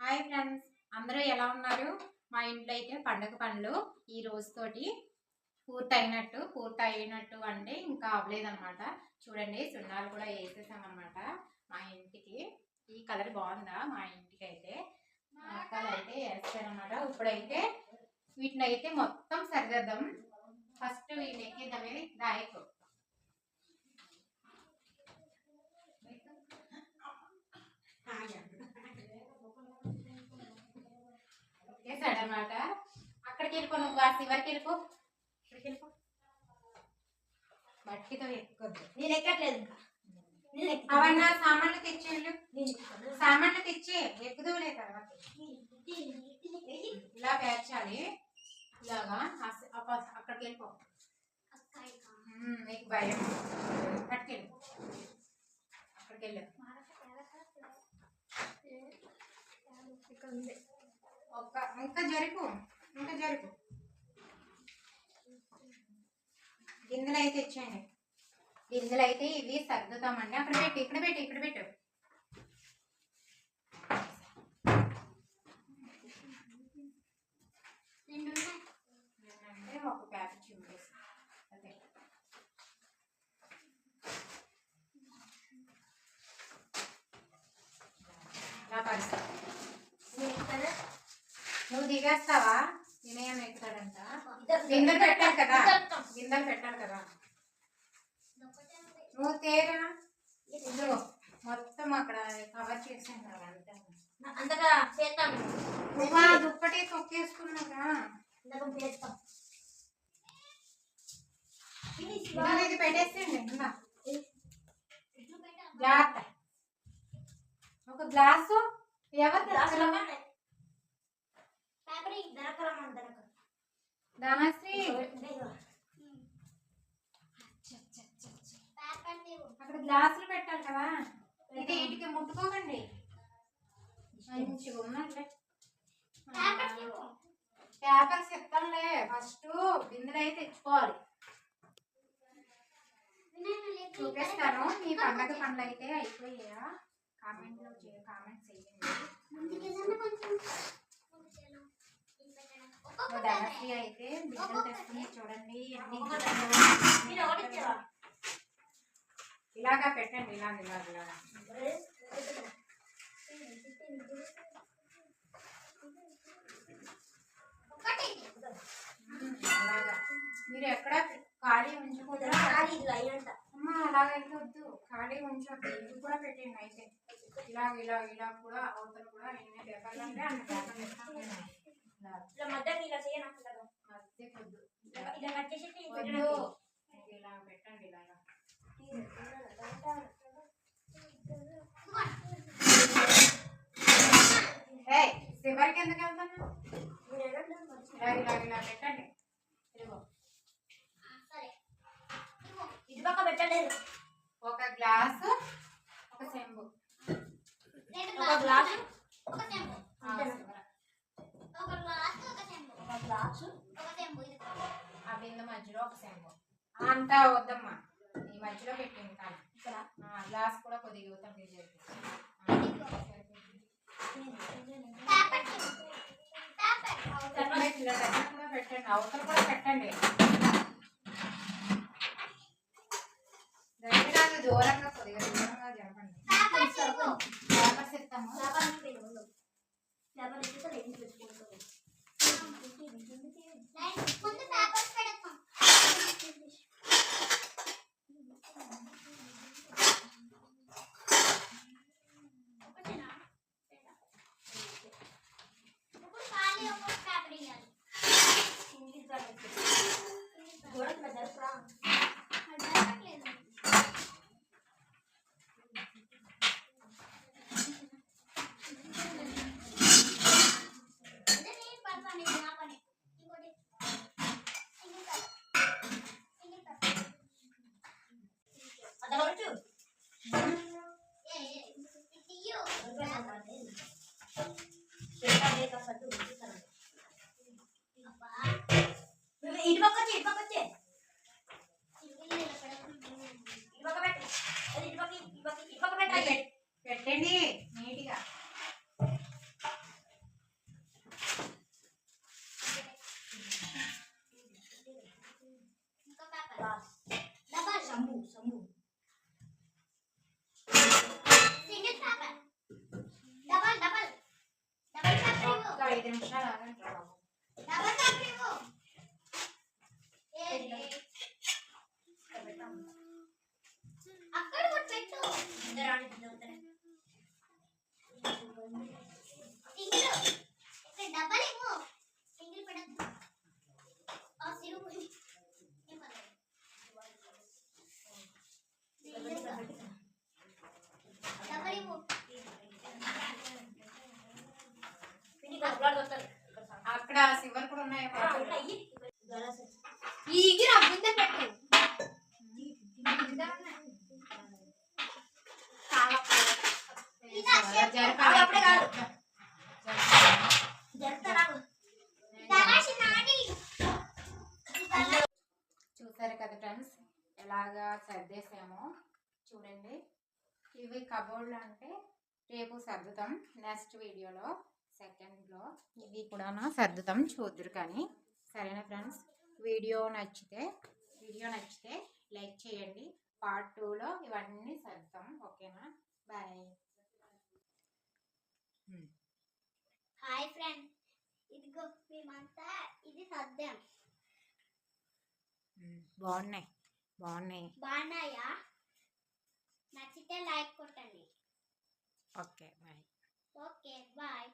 Hi friends, అందరూ ఎలా ఉన్నారు? మా ఇంట్లో అయితే పండగ పనులు ఈ రోజుతోటి పూర్తి అయినట్టు అంటే ఇంకా అవ్వలేదన్నమాట. చూడండి, సున్నాలు కూడా వేసేసామన్నమాట. మా ఇంటికి ఈ కలర్ బాగుందా? మా ఇంటికి అయితే కలర్ అయితే వేస్తానమాట. ఇప్పుడైతే వీటిని అయితే మొత్తం సరిదిద్దాం. ఫస్ట్ వీటిని ఎక్కిద్దామే దాయకు అనమాట. అక్కడికి వెళ్ళిపో, నువ్వు కాస్త వరకు వెళ్ళిపో, ఇక్కడికి వెళ్ళిపో. బట్టితో ఎక్కొద్దు. నేను ఎక్కట్లేదు ఇంకా. అవన్నా సామాన్లు తెచ్చేళ్ళు, సామాన్లు తెచ్చి ఎక్కుదులే. తర్వాత ఇలా పేర్చాలి. ఇలాగా అక్కడికి వెళ్ళిపో. నీకు భయం, అక్కడికి వెళ్ళిపో. అక్కడికి వెళ్ళు. ఇంకా జరుపు, ఇంకా జరుపు. గింజలు అయితే ఇచ్చేయండి. గింజలు అయితే ఇవి సర్దుతామండి. అక్కడ పెట్టి, ఇక్కడ పెట్టి, ఇక్కడ పెట్టు. అంటే ఒక ప్యాకెట్ చూపేసి అదే ఇలా పరిస్థితి. నువ్వు దిగేస్తావా? వినయం ఎక్కుతాడంట. గిందలు పెట్టాలి కదా, గిందలు పెట్టాలి కదా. నువ్వు తేరా మొత్తం అక్కడ కవర్ చేసాను కదా. అంతగా చేస్తాను. దుప్పటి తొక్కేసుకున్నాగా. ఇది పెట్టేసేయండి. జాగ్రత్త. ఒక గ్లాసు ఎవరు ధనశ్రీ అక్కడ గ్లాసులు పెట్టాలి కదా. ఇది వీటికి ముట్టుకోకండి. మంచిగా ఉన్నట్లే పేపర్స్ ఇస్తాంలే. ఫస్ట్ బిందెలు అయితే తెచ్చుకోవాలి. చూపిస్తాను. మీ పండగ పనులు అయితే అయిపోయాయా? కామెంట్స్ చేయండి. ధనశ్రీ అయితే బిందెలు తెచ్చుకుని చూడండి. ఇలాగా పెట్టండి. ఇలాగ అలాగా మీరు ఎక్కడ ఖాళీ ఉంచకూడదు. అమ్మా అలాగైతే వద్దు, ఖాళీ ఉంచొద్దు. ఇది కూడా పెట్టండి. అయితే ఇలా కూడా అవతల కూడా ఎన్ని పేపర్లు అంటే అన్ని పేపర్లు ఇస్తాను. ఇలా పెట్టండి. ఇలాగా చివరికి ఎందుకు వెళ్తాను? ఇలా పెట్టండి. ఒక గ్లాసు, ఒక చెంబు, ఆ బిందె మధ్యలో ఒక చెంబు. అంతా వద్దమ్మా, ఈ మధ్యలో పెట్టింది. కానీ గ్లాస్ కూడా కొద్దిగా యువతం కూడా పెట్టండి. అవతల కూడా పెట్టండి. దగ్గర దూరంగా, కొద్దిగా దూరంగా జరపండి. పేపర్స్ ఇస్తాము. ఆగండి రా బాబు. డబల్ టాప్ ఇవ్వు. అక్కడ కూడా పెట్టు. సింగిల్ ఇక్కడ డబల్ ఇవ్వు. సింగిల్ పెట్టు. ఆ సిరుపు డబల్ ఇవ్వు. అక్కడ సిల్వర్ కూడా ఉన్నాయేమో. ఈగి నా బిందె పెట్టు. చూసారు కదా ఫ్రెండ్స్, ఎలాగా సర్దేసామో చూడండి. ఇవి కబోర్డ్లు అంటే రేపు సర్దుతాం, నెక్స్ట్ వీడియోలో సెకండ్లో ఇవి కూడా సర్దుతాం, చూద్దరు కానీ. సరేనా ఫ్రెండ్స్, వీడియో నచ్చితే లైక్ చేయండి. పార్ట్ 2లో ఇవన్నీ సర్దుతాం. ఓకేనా, బాయ్. హాయ్ ఫ్రెండ్స్, ఇదిగో మేమంతా ఇది సర్దాం. బాగున్నాయా? నచ్చితే లైక్ కొట్టండి. Okay bye. Okay bye.